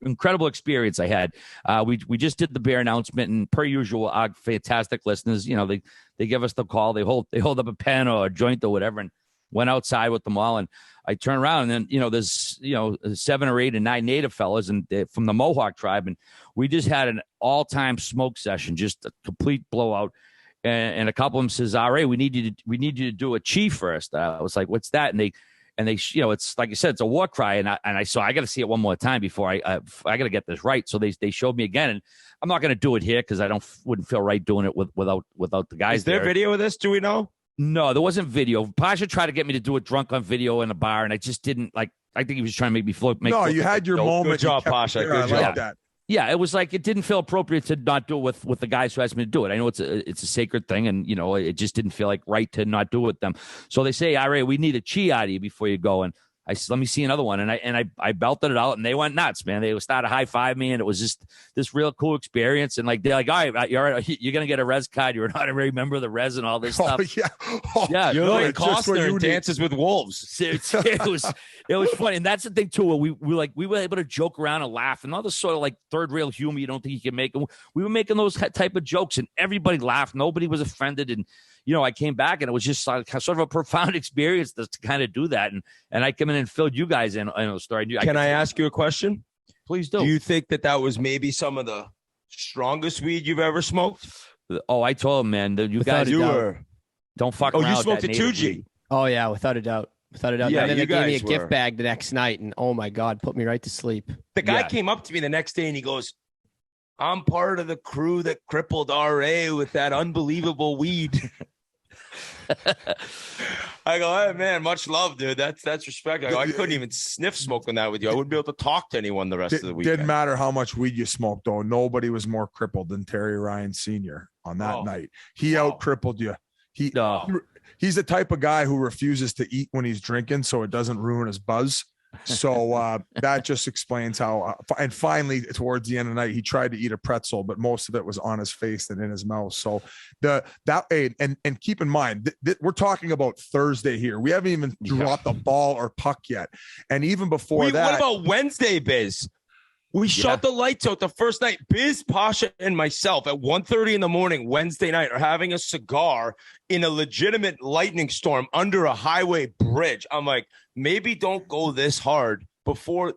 incredible experience I had. We just did the beer announcement, and per usual, our fantastic listeners, they give us the call. They hold up a pen or a joint or whatever, and went outside with them all. And I turn around, and then, there's, 7 or 8 and 9 native fellas and from the Mohawk tribe. And we just had an all-time smoke session, just a complete blowout. And a couple of them says, "RA, we need you to do a chi first." I was like, "What's that?" And they, it's like you said, it's a war cry. And I got to see it one more time before I got to get this right. So they showed me again, and I'm not going to do it here because wouldn't feel right doing it without the guys. Is there video of this? Do we know? No, there wasn't video. Pasha tried to get me to do it drunk on video in a bar, and I just didn't like. I think he was trying to make me float. No, you had your moment. Good job, Pasha. Good job. Like that. Yeah, it was like it didn't feel appropriate to not do it with the guys who asked me to do it. I know it's a sacred thing, and it just didn't feel like right to not do it with them. So they say, "RA, we need a chi out of you before you go." And I said, "Let me see another one." And I belted it out, and they went nuts, man. They started high five me, and it was just this real cool experience. And like they're like, "All right, you're gonna get a res card. You're not a member of the res and all this stuff." Yeah, you're like Costner in Dances with Wolves. It was funny, and that's the thing too. Where we were able to joke around and laugh, and all this sort of like third rail humor you don't think you can make. And we were making those type of jokes, and everybody laughed. Nobody was offended, and I came back, and it was just like sort of a profound experience to kind of do that. And I came in and filled you guys in on the story. Can I ask you a question? Please do. Do you think that was maybe some of the strongest weed you've ever smoked? Oh, I told him, man, that you guys don't fuck around. Oh, you smoked a 2G? Oh, yeah, without a doubt. Yeah, and then they gave me a were. gift bag the next night, and oh my God, put me right to sleep. The guy came up to me the next day and he goes, "I'm part of the crew that crippled RA with that unbelievable weed." I go, "Hey, man, much love, dude. That's respect." I couldn't even sniff smoking that with you. I wouldn't be able to talk to anyone the rest of the weekend. Didn't matter how much weed you smoked, though. Nobody was more crippled than Terry Ryan Sr. on that night. He out crippled you. He's the type of guy who refuses to eat when he's drinking, so it doesn't ruin his buzz. So that just explains how. And finally, towards the end of the night, he tried to eat a pretzel, but most of it was on his face and in his mouth. So and keep in mind, we're talking about Thursday here. We haven't even dropped the ball or puck yet. And even before that, what about Wednesday, Biz? We shut the lights out the first night. Biz, Pasha, and myself at 1:30 in the morning Wednesday night are having a cigar in a legitimate lightning storm under a highway bridge. I'm like, maybe don't go this hard before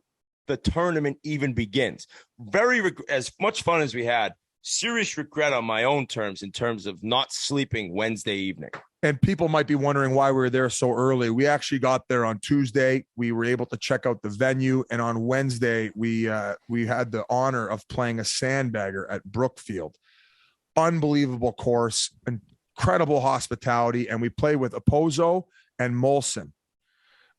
the tournament even begins. As much fun as we had, serious regret on my own terms in terms of not sleeping Wednesday evening. And people might be wondering why we were there so early. We actually got there on Tuesday. We were able to check out the venue. And on Wednesday, we had the honor of playing a sandbagger at Brookfield. Unbelievable course, incredible hospitality. And we played with Opozo and Molson.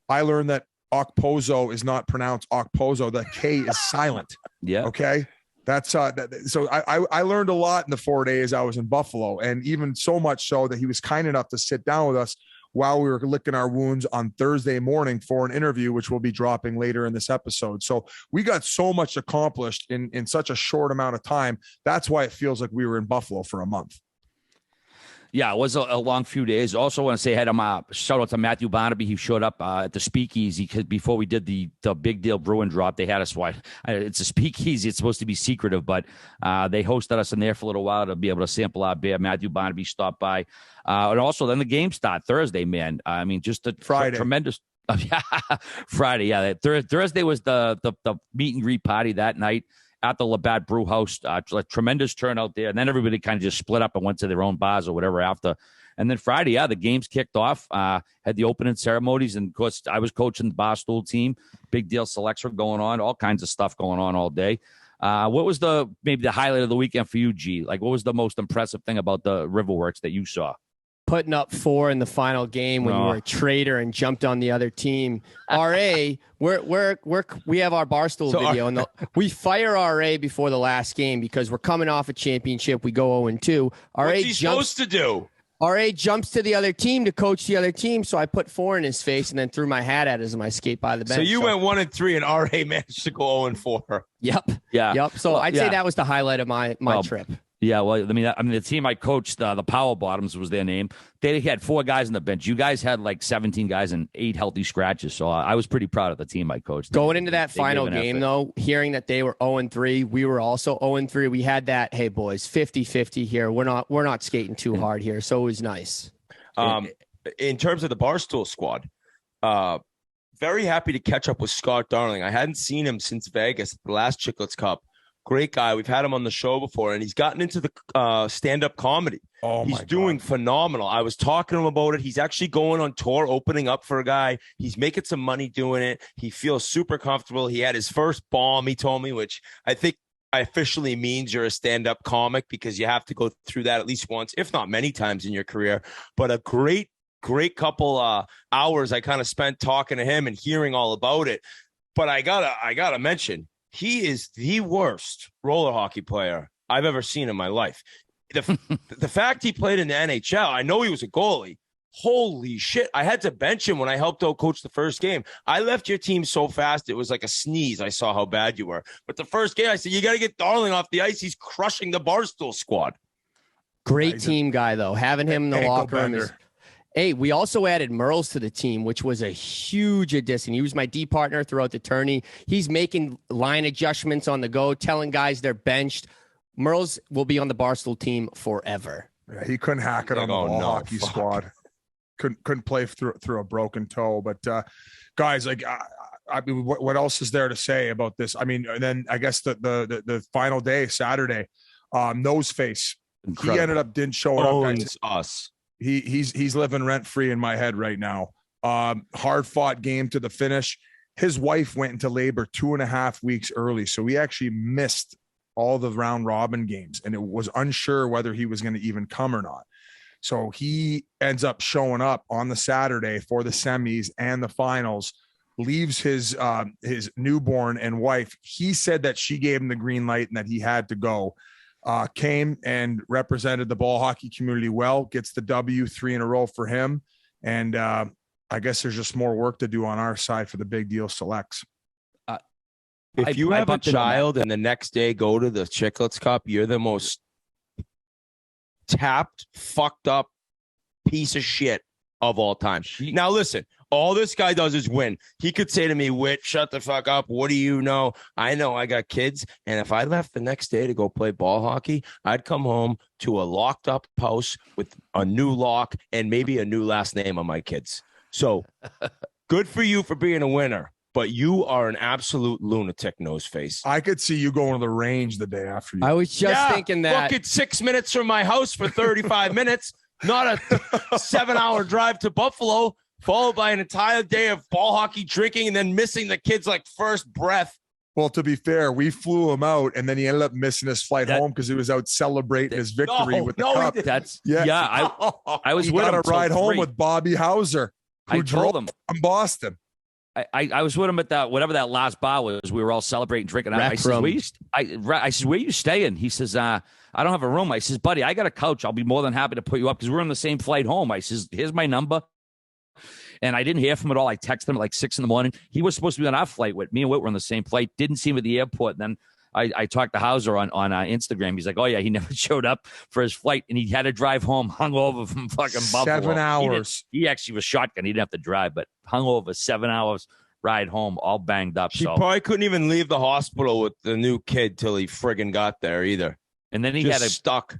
I learned that Okpozo is not pronounced Okpozo. The K is silent. Yeah. Okay. That's so I learned a lot in the 4 days I was in Buffalo, and even so much so that he was kind enough to sit down with us while we were licking our wounds on Thursday morning for an interview, which we'll be dropping later in this episode. So we got so much accomplished in such a short amount of time. That's why it feels like we were in Buffalo for a month. Yeah, it was a long few days. Also want to say shout out to Matthew Barnaby. He showed up at the speakeasy because before we did the Big Deal Bruin drop, they had us. It's a speakeasy. It's supposed to be secretive, but they hosted us in there for a little while to be able to sample our beer. Matthew Barnaby stopped by. And also then the game start Thursday, man. I mean, just a Friday. Tremendous. Friday, yeah. Thursday was the meet and greet party that night at the Labatt Brew House. Tremendous turnout there. And then everybody kind of just split up and went to their own bars or whatever after. And then Friday, the games kicked off, had the opening ceremonies. And, of course, I was coaching the Barstool team. Big deal selects were going on, all kinds of stuff going on all day. What was maybe the highlight of the weekend for you, G? Like, what was the most impressive thing about the Riverworks that you saw? Putting up 4 in the final game when you were a traitor and jumped on the other team. RA, we have our Barstool video, and we fire RA before the last game because we're coming off a championship. We go 0-2. What's he supposed to do? RA jumps to the other team to coach the other team, so I put 4 in his face and then threw my hat at as I skate by the bench. So you went 1-3, and RA managed to go 0-4. Yep. Yeah. Yep. So I'd say that was the highlight of my trip. Yeah, well, I mean, the team I coached, the Power Bottoms was their name. They had 4 guys on the bench. You guys had like 17 guys and 8 healthy scratches. So I was pretty proud of the team I coached. Going into that final game, though, hearing that they were 0-3, we were also 0-3. We had that, hey, boys, 50-50 here. We're not skating too hard here. So it was nice. In terms of the Barstool squad, very happy to catch up with Scott Darling. I hadn't seen him since Vegas, the last Chiclets Cup. Great guy. We've had him on the show before, and he's gotten into the stand-up comedy. Oh, he's doing phenomenal. I was talking to him about it. He's actually going on tour, opening up for a guy. He's making some money doing it. He feels super comfortable. He had his first bomb, he told me, which I think officially means you're a stand-up comic because you have to go through that at least once, if not many times in your career. But a great couple hours I kind of spent talking to him and hearing all about it. But I gotta mention, he is the worst roller hockey player I've ever seen in my life. The fact he played in the NHL, I know he was a goalie. Holy shit. I had to bench him when I helped out coach the first game. I left your team so fast, it was like a sneeze. I saw how bad you were. But the first game, I said, you got to get Darling off the ice. He's crushing the Barstool squad. Great team guy, though. Having him in the locker room is... Hey, we also added Merles to the team, which was a huge addition. He was my D partner throughout the tourney. He's making line adjustments on the go, telling guys they're benched. Merles will be on the Barstool team forever. Yeah, he couldn't hack it on the ball hockey squad. Couldn't play through a broken toe. But guys, like, I mean, what else is there to say about this? I mean, and then I guess the final day, Saturday, Noseface. Incredible. He ended up didn't show up. Owns us. He's living rent free in my head right now. Hard fought game to the finish. His wife went into labor 2.5 weeks early, so he actually missed all the round robin games, and it was unsure whether he was going to even come or not. So he ends up showing up on the Saturday for the semis and the finals. Leaves his newborn and wife. He said that she gave him the green light and that he had to go. Came and represented the ball hockey community well, gets the W, 3 in a row for him. And I guess there's just more work to do on our side for the big deal selects. If you have a child and the next day go to the Chiclets Cup, you're the most tapped, fucked up piece of shit of all time. Now, listen, all this guy does is win. He could say to me, Whit, shut the fuck up. What do you know? I know I got kids. And if I left the next day to go play ball hockey, I'd come home to a locked up house with a new lock and maybe a new last name on my kids. So good for you for being a winner. But you are an absolute lunatic, Noseface. I could see you going to the range the day after you. I was just thinking that. Fucking 6 minutes from my house for 35 minutes, not a 7-hour drive to Buffalo, followed by an entire day of ball hockey drinking and then missing the kid's like first breath. Well, to be fair, we flew him out, and then he ended up missing his flight home because he was out celebrating his victory with the cup. I was with him. Got a ride home with Bobby Hauser, who drove him from Boston. I was with him at that whatever that last bar was. We were all celebrating, drinking. I said, where you staying? He says, I don't have a room. I says, buddy, I got a couch. I'll be more than happy to put you up because we're on the same flight home. I says, here's my number. And I didn't hear from him at all. I texted him at like 6 a.m. He was supposed to be on our flight with me and Whit were on the same flight. Didn't see him at the airport. And then I talked to Hauser on Instagram. He's like, oh, yeah, he never showed up for his flight. And he had to drive home hungover from fucking Buffalo. 7 hours. He actually was shotgun. He didn't have to drive, but hungover 7 hours ride home, all banged up. He probably couldn't even leave the hospital with the new kid till he friggin' got there either. And then he had to stuck.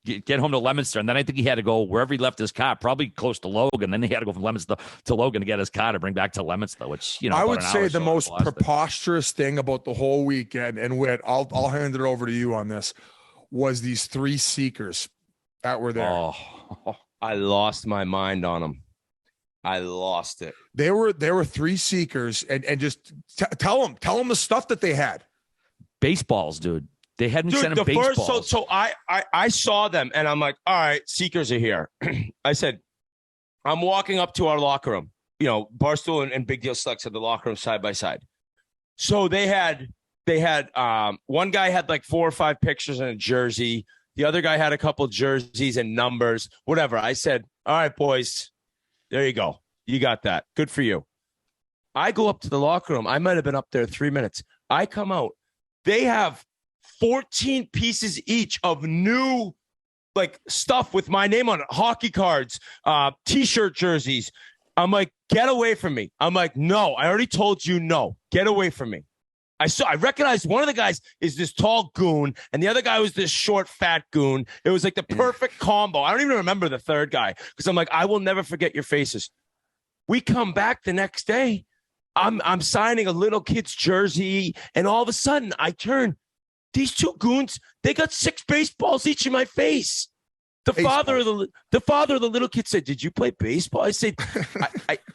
Get home to Leominster. And then I think he had to go wherever he left his car, probably close to Logan. Then he had to go from Leominster to Logan to get his car to bring back to Leominster, which, you know, I would say the most preposterous thing about the whole weekend, and Whit, I'll hand it over to you on this, was these 3 seekers that were there. Oh, I lost my mind on them. I lost it. There were 3 seekers, and just tell them the stuff that they had. Baseballs, dude. They hadn't sent him baseballs. So I saw them, and I'm like, all right, seekers are here. I said, I'm walking up to our locker room. You know, Barstool and Big Deal Selects had the locker room side by side. So they had one guy had like 4 or 5 pictures in a jersey. The other guy had a couple jerseys and numbers, whatever. I said, all right, boys, there you go. You got that. Good for you. I go up to the locker room. I might have been up there 3 minutes. I come out. They have 14 pieces each of new like stuff with my name on it, hockey cards, t-shirt jerseys. I'm like, get away from me. I'm like, no, I already told you no. Get away from me. I recognized one of the guys is this tall goon, and the other guy was this short, fat goon. It was like the perfect combo. I don't even remember the third guy because I'm like, I will never forget your faces. We come back the next day. I'm signing a little kid's jersey, and all of a sudden I turn. These two goons, they got 6 baseballs each in my face. The father of the little kid said, "Did you play baseball?" I said,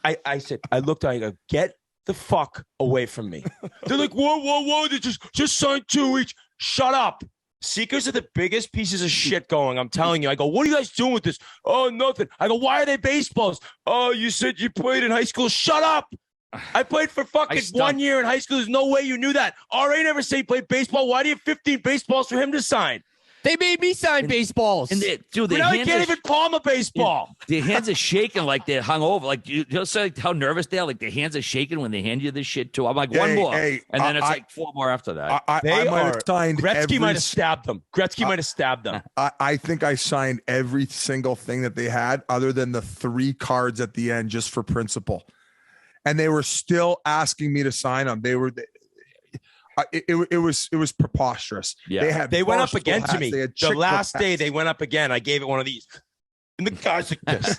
I said, I looked at him, I go, get the fuck away from me. They're like, whoa. They just signed 2 each. Shut up. Seekers are the biggest pieces of shit going. I'm telling you. I go, what are you guys doing with this? Oh, nothing. I go, why are they baseballs? Oh, you said you played in high school. Shut up. I played for fucking 1 year in high school. There's no way you knew that. RA never said he played baseball. Why do you have 15 baseballs for him to sign? They made me sign baseballs. And dude, now he can't even palm a baseball. Their hands are shaking like they're hung over. Like you'll say like how nervous they are. Like their hands are shaking when they hand you this shit too. I'm like, one more. And then it's like 4 more after that. I might have signed Gretzky might have stabbed them. I think I signed every single thing that they had other than the 3 cards at the end just for principle. And they were still asking me to sign them. It was preposterous. Yeah, they went up again to me. The last day they went up again. I gave it one of these. And the guy's like this.